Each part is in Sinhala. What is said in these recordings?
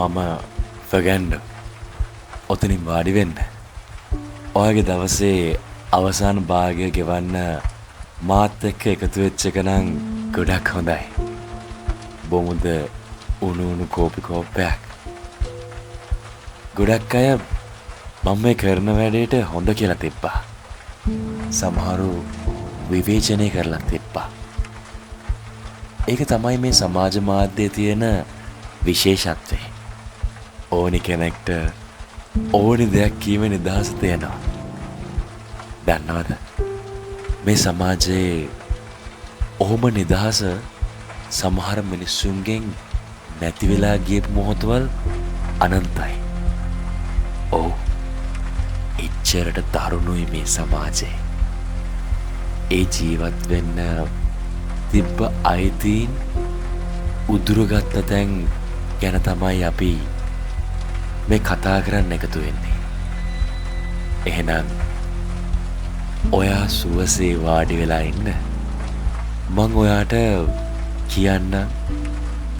මම ෆර්ගැන්ඩෝ ඔතනින් වාඩි වෙන්න. ඔයාගේ දවසේ අවසාන භාගය ගෙවන්න මාත් එක්ක එකතු වෙච්ච එක නම් ගොඩක් හොඳයි. බොමුද උණු කෝපි කෝප්පයක්. ගොඩක් අය මම මේ කරන වැඩේට හොඳ කියලා තිබ්බා. සමහරු විවේචනය කරලා තිබ්බා. ඒක තමයි මේ සමාජ මාධ්‍යයේ තියෙන විශේෂත්වය. ඕනි කෙනෙක්ට ඕනි දෙයක් කීමේ නිදහස තියෙනවා. දන්නවද? මේ සමාජයේ ඔහොම නිදහස සමහර මිනිස්සුන්ගෙන් නැති වෙලා ගිය මොහොතවල් අනන්තයි. ඔව්. එච්චරට තරුණුයි මේ සමාජය. ඒ ජීවත් වෙන්න තිබ්බ අයිතීන් උදුරගත්ත තැන් ගැන තමයි අපි මේ කතා කරන්න එකතු වෙන්නේ. එහෙනම් ඔයා සුවසේ වාඩි වෙලා ඉන්න. මං ඔයාට කියන්න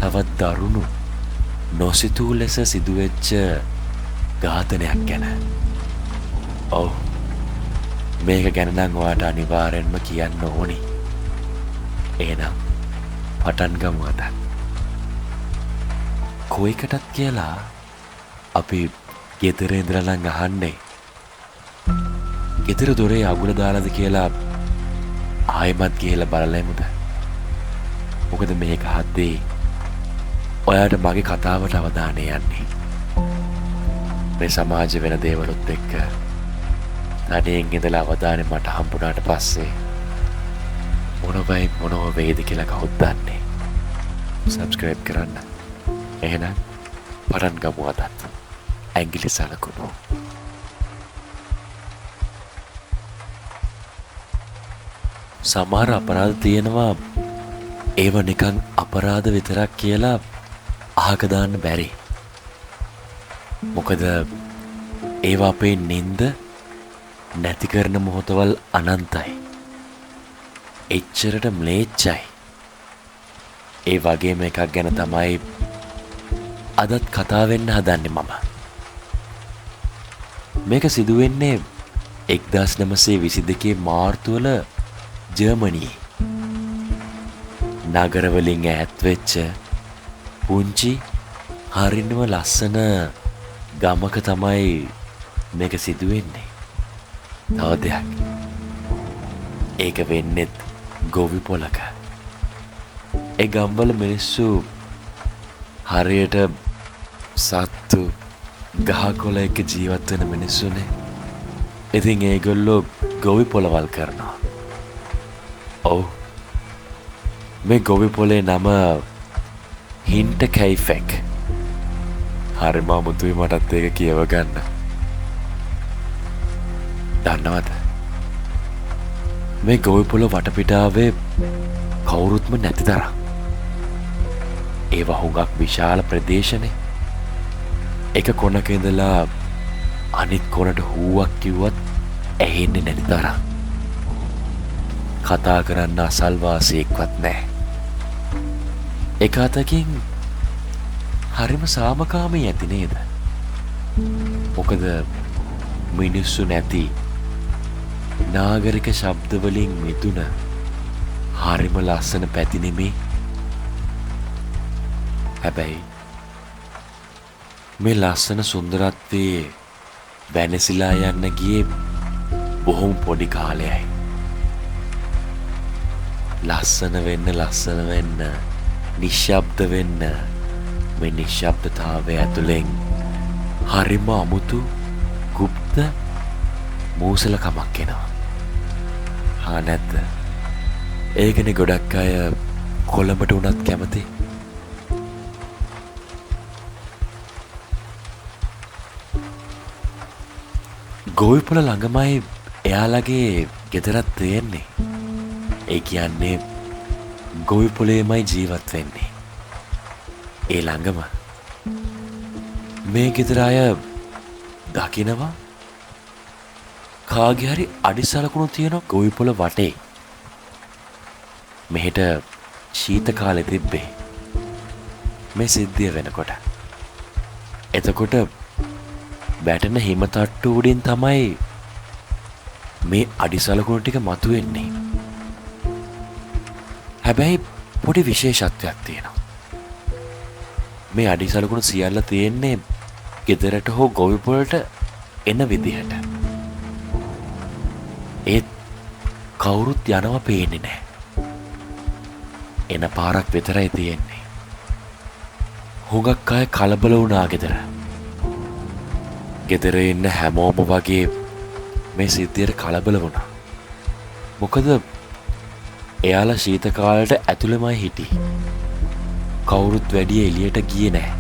තවත් දරුණු නොසිතූ ලෙස සිදුවෙච්ච ඝාතනයක් ගැන. ඔව්, මේක ගැන නම් ඔයාට අනිවාර්යෙන්ම කියන්න ඕනි. එහෙනම් පටන් ගමු අද. කොයිකටත් කියලා අපි ගෙදර ඉඳලා නම් අහන්නේ ගෙදර දොරේ අගුල දාලාද කියලා ආයෙමත් ගිහලා බලලමුද? මොකද මේක හද්දී ඔයාට මගේ කතාවට අවධානය යන්නේ. මේ සමාජ වෙන දේවලුත් එක්ක තනියෙන් ඉඳලා අවධානය මට හම්බුනාට පස්සේ මොනව වේද කියලා කවුද දන්නේ? සබ්ස්ක්‍රයිබ් කරන්න. එහෙනම් පටන් ගමු අදත්. ඇඟිලි සලකුණු. සමහර අපරාධ තියෙනවා ඒව නිකන් අපරාධ විතරක් කියලා අහක දාන්න බැරි. මොකද ඒව අපේ නින්ද නැති කරන මොහොතවල් අනන්තයි. එච්චරට ම්ලේච්චයි. ඒ වගේම එකක් ගැන තමයි අදත් කතා වෙන්න හදන්නේ මම. මේක සිදුවෙන්නේ 1922 මාර්තු වල ජර්මනියේ. නගරවලින් ඈත් වෙච්ච පුංචි හරිනම ලස්සන ගමක තමයි මේක සිදුවෙන්නේ. තව දෙයක්. ඒක වෙන්නෙත් ගොවි පොලක. ඒ ගම්වල මිනිස්සු හරියට සත්තු ගහකොළ එක ජීවත් වෙන මිනිස්සුනේ. ඉතින් ඒගොල්ලෝ ගොවි පොළවල් කරනවා. ඔව්, මේ ගොවි පොලේ නම හින්ට කැයිෆෙක්. හරිම අමුතුයි මටත් ඒක කියව ගන්න. දන්නවද? මේ ගොවි පොළ වටපිටාවේ කවුරුත්ම නැති තරම්. ඒවා හුඟක් විශාල ප්‍රදේශනේ. එක කොනක ඉඳලා අනිත් කොනට හුවක් කිව්වත් ඇහෙන්නේ නැති තරම්. කතා කරන්න අසල්වාසියෙක්වත් නැහැ. එක අතකින් හරිම සාමකාමී ඇති නේද? මොකද මිනිස්සු නැති නාගරික ශබ්ද වලින් මිදුන හරිම ලස්සන පැති නෙමේ. හැබැයි මේ ලස්සන සුන්දරත්වයේ වෙනසිලා යන්න ගියේ බොහොම පොඩි කාලයයි. ලස්සන වෙන්න නිශ්ශබ්ද වෙන්න මේ නිශ්ශබ්දතාවය ඇතුලෙන් හරිම අමුතු ගුප්ත මූසලකමක් එනවා. හා නැද්ද? ඒකනේ ගොඩක් අය කොළඹට උනත් කැමති. ගොවිපොළ ළඟමයි එයාලගේ ගෙදරත් තියෙන්නේ. ඒ කියන්නේ ගොවිපොළේමයි ජීවත් වෙන්නේ. ඒ ළඟම මේ ගෙදර අය දකිනවා කාගේ හරි අඩිසලකුණු තියෙන ගොවිපොළ වටේ. මෙහෙට ශීත කාලේ තිබ්බේ මේ සිද්ධිය වෙනකොට. එතකොට වැටෙන හිම තට්ටු උඩින් තමයි මේ අඩිසලකුණු ටික මතුවෙන්නේ. හැබැයි පොඩි විශේෂත්වයක් තියෙනවා. මේ අඩිසලකුණු සියල්ල තියෙන්නේ ගෙදරට හෝ ගොවිපොළට එන විදිහට. ඒත් කවුරුත් යනවා පේන්නේ නැහැ. එන පාරක් විතරයි තියෙන්නේ. හුඟක් අය කලබල වුණා ගෙදර. ගෙදර ඉන්න හැමෝම වගේ මේ සිද්ධියට කලබල වුණා. මොකද එයාලා ශීත කාලයට ඇතුළෙමයි හිටියේ. කවුරුත් වැඩි එළියට ගියේ නැහැ.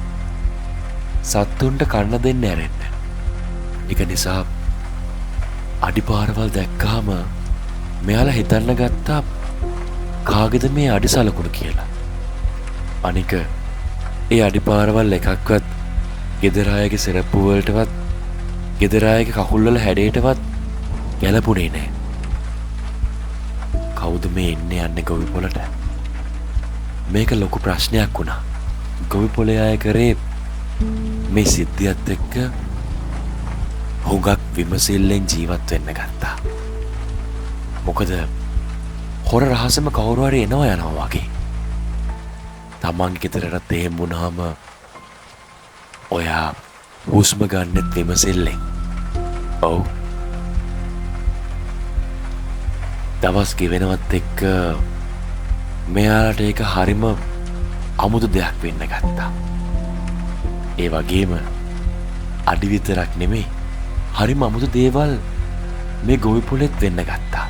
සත්තුන්ට කන්න දෙන්න ඇරෙන්න. ඒක නිසා අඩිපාරවල් දැක්කාම මෙයාලා හිතන්න ගත්තා කාගේද මේ අඩිසලකුණු කියලා. අනික ඒ අඩිපාරවල් එකක්වත් ගෙදර අයගේ සෙරප්පු වලටවත් ගෙදර අයගේ කකුල් වල හැඩයටවත් ගැලපුණේ නැහැ. කවුද මේ එන්නේ යන්නේ ගොවිපොළට? මේක ලොකු ප්‍රශ්නයක් වුණා. ගොවිපොළේ අය කරේ මේ සිද්ධියත් එක්ක හුඟක් විමසිල්ලෙන් ජීවත් වෙන්න ගත්තා. මොකද හොර රහසම කවුරු හරි එනවා යනවා වගේ. තමන්ගේ ගෙදරට එහෙම වුණාම ඔයා හුස්ම ගන්නෙත් විමසිල්ලෙන්. ඔව්. දවස් ගෙවෙනවත් එක්ක මෙයාලට ඒක හරිම අමුතු දෙයක් වෙන්න ගත්තා. ඒ වගේම අඩි විතරක් නෙමෙයි හරිම අමුතු දේවල් මේ ගොවිපොළෙත් වෙන්න ගත්තා.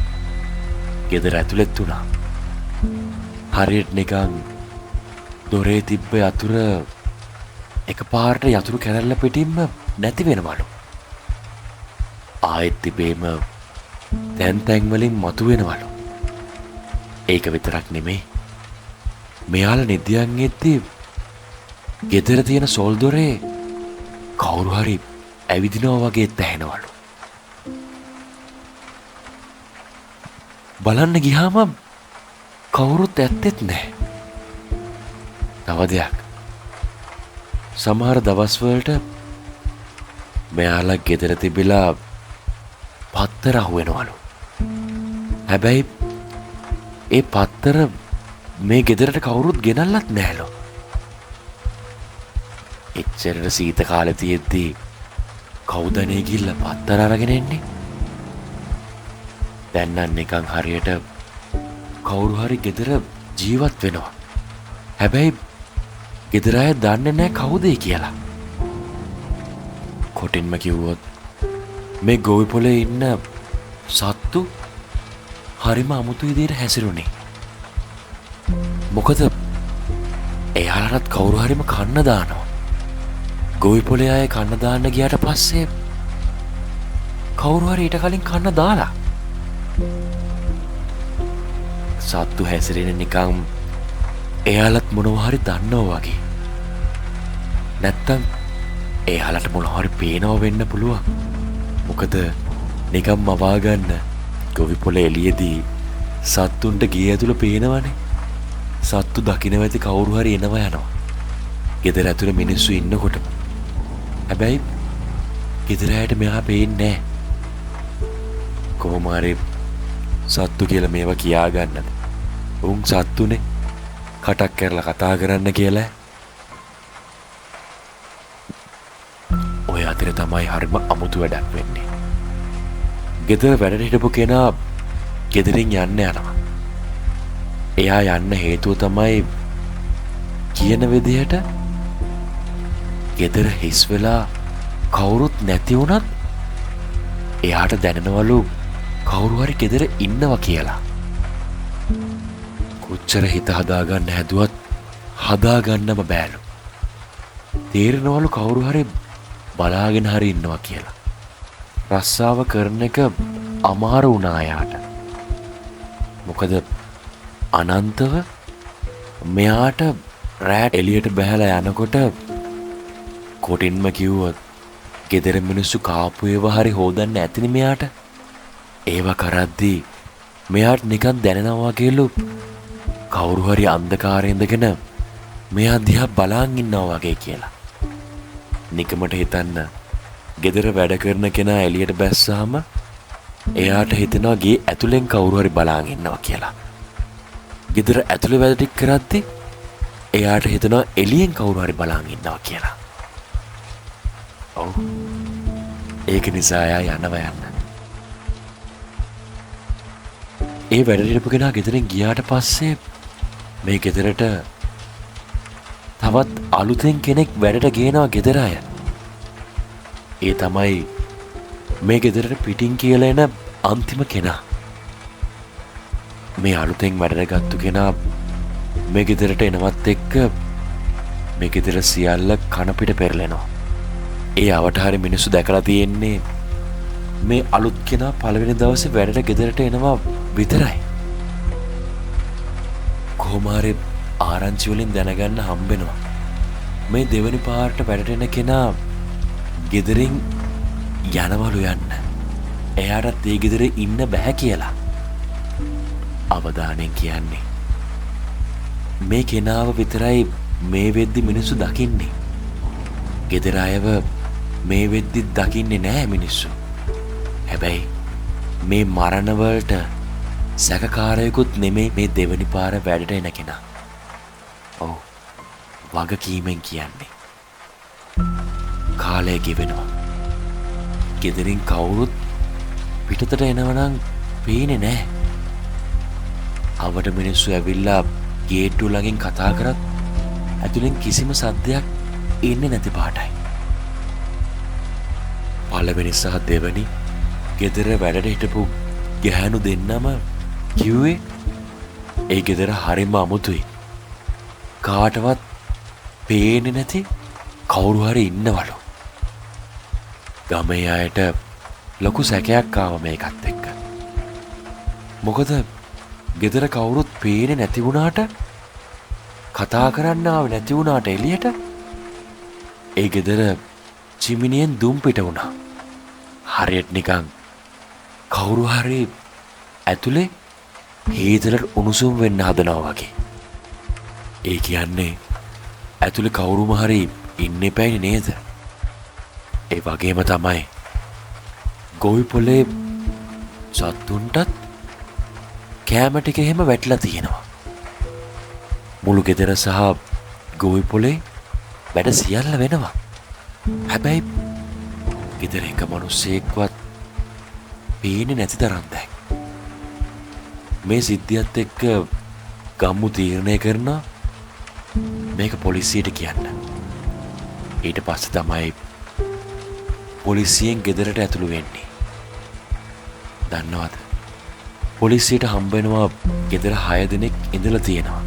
ගෙදර ඇතුළෙත් වුණා. හරියට නිකන් දොරේ තිබ්බ යතුර එකපාරට යතුරු කැරල්ල පිටින්ම නැති වෙනවලු. ආයෙත් තිබේම තැන් වලින් මතුවෙනවලු. ඒක විතරක් නෙමෙයි. මෙයාලා නිදියන් එද්දී ගෙදර තියෙන සොල් දොරේ කවුරු හරි ඇවිදිනවා වගේ දැනෙනවලු. බලන්න ගියාම කවුරුත් ඇත්තෙත් නැහැ. තව දෙයක්. සමහර දවස්වලට මෙයාලා ගෙදර තිබිලා පත්තර අහුවෙනවලු. හැබැයි ඒ පත්තර මේ ගෙදරට කවුරුත් ගෙනල්ලත් නැහැලු. එච්චරට සීත කාලේ තියෙද්දී කවුදනේ ගිහිල්ලා පත්තර අරගෙන එන්නේ? දැන් නම් නිකන් හරියට කවුරු හරි ගෙදර ජීවත් වෙනවා. හැබැයි ගෙදර අය දන්නේ නැහැ කවුද කියලා. කොටින්ම කිව්වොත් මේ ගොවිපොළේ ඉන්න සත්තු හරිම අමුතු විදිහට හැසිරුණේ. මොකද එයාලටත් කවුරු හරිම කන්න දානවා. ගොවිපොළේ අය කන්න දාන්න ගියාට පස්සේ කවුරු හරි ඊට කලින් කන්න දාලා. සත්තු හැසිරෙන්නේ නිකන් එයාලත් මොනවා හරි දන්නවා වගේ. නැත්තම් එයාලට මොනවා හරි පේනවා වෙන්න පුළුවන්. මොකද නිකන් මවා ගන්න ගොවිපොළේ එළියේදී සත්තුන්ට ගේ ඇතුළ පේනවනේ. සත්තු දකින්න ඇති කවුරු හරි එනවා යනවා. ගෙදර ඇතුළේ මිනිස්සු ඉන්නකොටම. හැබැයි ගෙදර ඇයට මෙයා පේන්නේ නැහැ. කොහොම හරි සත්තු කියලා මේවා කියා ගන්නද? උන් සත්තුනේ කටක් කරලා කතා කරන්න කියලා. ඔය අතරේ තමයි හරිම අමුතු වැඩක් වෙන්නේ. ගෙදර වැඩට හිටපු කෙනා ගෙදරින් යන්න යනවා. එයා යන්න හේතුව තමයි කියන විදිහට ගෙදර හිස් වෙලා කවුරුත් නැති වුණත් එයාට දැනෙනවලු කවුරු හරි ගෙදර ඉන්නවා කියලා. කොච්චර හිත හදාගන්න හැදුවත් හදාගන්නම බෑලු. තේරෙනවලු කවුරු හරි බලාගෙන හරි ඉන්නවා කියලා. රස්සාව කරන එක අමාරු වුණා යාට. මොකද අනන්තව මෙයාට රෑට එළියට බහැලා යනකොට කොටින්ම කිව්වොත් ගෙදර මිනිස්සු කාපු ඒවා හරි හොදන්න ඇතිනේ මෙයාට. ඒවා කරද්දී මෙයාට නිකන් දැනෙනවා වගේලු කවුරු හරි අන්ධකාරයේ ඉඳගෙන මෙයා දිහා බලන් ඉන්නවා වගේ කියලා. නිකමට හිතන්න ගෙදර වැඩ කරන කෙනා එළියට බැස්සාම එයාට හිතෙනවා ගේ ඇතුලෙන් කවුරු හරි බලාගෙන ඉන්නවා කියලා. ගෙදර ඇතුලේ වැඩ ටික කරද්දි එයාට හිතෙනවා එළියෙන් කවුරු හරි බලාගෙන ඉන්නවා කියලා. ඔව්. ඒක නිසා එයා යනවා යන්න. ඒ වැඩ හිටපු කෙනා ගෙදරින් ගියාට පස්සේ මේ ගෙදරට තවත් අලුතෙන් කෙනෙක් වැඩට ගේනවා ගෙදර අය. ඒ තමයි මේ ගෙදරට පිටින් කියලා එන අන්තිම කෙනා. මේ අලුතෙන් වැඩට ගත්තු කෙනා මේ ගෙදරට එනවත් එක්ක මේ ගෙදර සියල්ල කන පිට පෙරලෙනවා. ඒ අවතාරේ මිනිස්සු දැකලා තියෙන්නේ මේ අලුත් කෙනා පළවෙනි දවසේ වැඩට ගෙදරට එනවා විතරයි. කොහොම හරි ආරංචි වලින් දැනගන්න හම්බෙනවා මේ දෙවනි පාරට වැඩට එන කෙනා ගෙදරින් යනවලු යන්න. එයාටත් ඒ ගෙදර ඉන්න බෑ කියලා. අවදානෙන් කියන්නේ මේ කෙනාව විතරයි මේ වෙද්දි මිනිස්සු දකින්නේ. ගෙදර අයව මේ වෙද්දි දකින්නේ නෑ මිනිස්සු. හැබැයි මේ මරණ වලට සැකකාරයෙකුත් නෙමෙයි මේ දෙවනි පාර වැඩට එන කෙනා. ඔව්. වගකීමෙන් කියන්නේ. කාලය ගෙවෙනවා. ගෙදරින් කවුරුත් පිටතට එනවනම් පේන්නේ නැහැ. අවට මිනිස්සු ඇවිල්ලා ගේට්ටුව ළඟින් කතා කරත් ඇතුලෙන් කිසිම සද්දයක් එන්නේ නැති පාටයි. පළවෙනි සහ දෙවනි ගෙදර වැඩට හිටපු ගැහැණු දෙන්නම කිව්වේ ඒ ගෙදර හරිම අමුතුයි. කාටවත් පේන්නේ නැති කවුරු හරි ඉන්නවලු. ගමේ අයට ලොකු සැකයක් ආවා මේකත් එක්ක. මොකද ගෙදර කවුරුත් පේන්නේ නැති වුණාට කතා කරන්න ආවේ නැති වුණාට එළියට ඒ ගෙදර චිමිනියෙන් දුම් පිට වුණා. හරියට නිකන් කවුරු හරි ඇතුලේ හීතලට උණුසුම් වෙන්න හදනවා වගේ. ඒ කියන්නේ ඇතුලේ කවුරුම හරි ඉන්න එපැයි නේද? ඒ වගේම තමයි ගොවි පොලේ සත්තුන්ටත් කෑම ටික එහෙම වැටලා තියෙනවා. මුළු ගෙදර සහ ගොවි පොලේ වැඩ සියල්ල වෙනවා. හැබැයි ගෙදර එක මිනිස්සෙක්වත් පේන්නේ නැති තරම් දැන්. මේ සිද්ධියත් එක්ක ගම්මු තීරණය කරනවා මේක පොලිසියට කියන්න. ඊට පස්සේ තමයි පොලිසියෙන් ගෙදරට ඇතුළු වෙන්නේ. දන්නවද? පොලිසියට හම්බ වෙනවා ගෙදර 6 දෙනෙක් ඉඳලා තියෙනවා.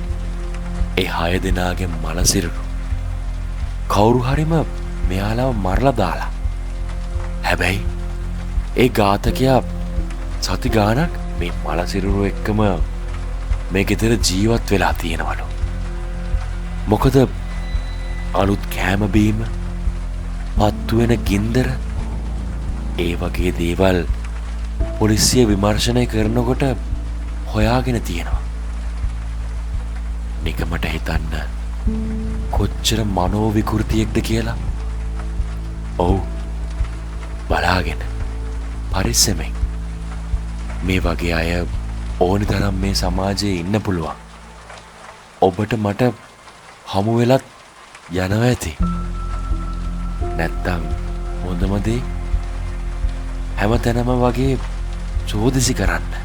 ඒ 6 දෙනාගේ මලසිරුරු කවුරු හරිම මෙයාලව මරලා දාලා. හැබැයි ඒ ඝාතකයා සති ගානක් මේ මලසිරුරු එක්කම මේ ගෙදර ජීවත් වෙලා තියෙනවලු. මොකද අලුත් කෑම බීම පත්තු වෙන ගින්දර ඒ වගේ දේවල් පොලිසිය විමර්ශනය කරනකොට හොයාගෙන තියෙනවා. නිකමට හිතන්න කොච්චර මනෝ විකෘතියක්ද කියලා. ඔව්, බලාගෙන පරිස්සමෙන්. මේ වගේ අය ඕනි තරම් මේ සමාජයේ ඉන්න පුළුවන්. ඔබට මට හමු වෙලත් යනවා ඇති. නැත්තම් හොඳම දේ හැමතැනම වගේ චෝදිසි කරන්න.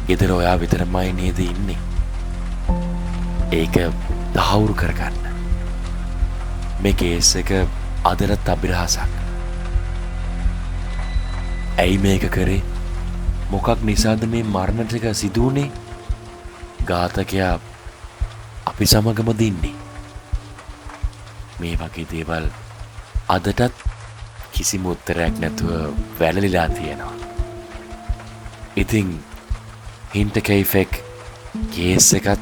ගෙදර ඔයා විතරමයි නේද ඉන්නේ. ඒක තහවුරු කරගන්න. මේ කේස් එක අදටත් අභිරහසක්. ඇයි මේක කරේ? මොකක් නිසාද මේ මරණ ටික සිදු වුනේ? ඝාතකයා අපි සමගම දින්නේ. මේ වගේ දේවල් අදටත් කිසිම උත්තරයක් නැතුව වැළලිලා තියෙනවා. ඉතින් හින්ට කේෆෙක් කේස් එකත්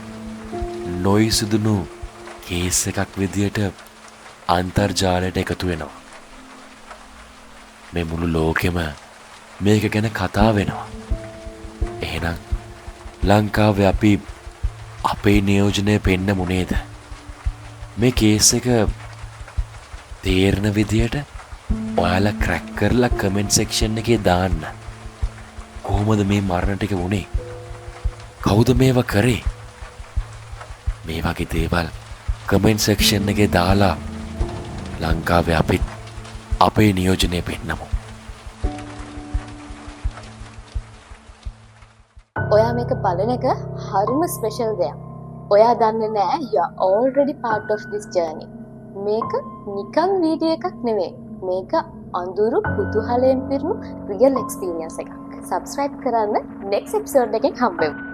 නොයිසුදුණු කේස් එකක් විදියට අන්තර්ජාලයට එකතු වෙනවා. මේ මුළු ලෝකෙම මේක ගැන කතා වෙනවා. එහෙනම් ලංකාවේ අපි අපේ නියෝජනය පෙන්නමු නේද? මේ කේස් එක තේරෙන විදියට ඔයාලා ක්‍රැක් කරලා කමෙන්ට් සෙක්ෂන් එකේ දාන්න. කොහොමද මේ මරණ ටික වුනේ? කවුද මේවා කරේ? මේ වගේ දේවල් කමෙන්ට් සෙක්ෂන් එකේ දාලා ලංකාවේ අපිත් අපේ නියෝජනය පෙන්නමු. ඔයා මේක බලන එක හරිම ස්පෙෂල් දෙයක්. ඔයා දන්නේ නෑ you are already part of this journey. මේක නිකන් වීඩියෝ එකක් නෙවෙයි. මේක අඳුරු කුතුහලයෙන් පිරුණු real experience එකක්. subscribe කරන්න next episode එකෙන් හම්බෙමු.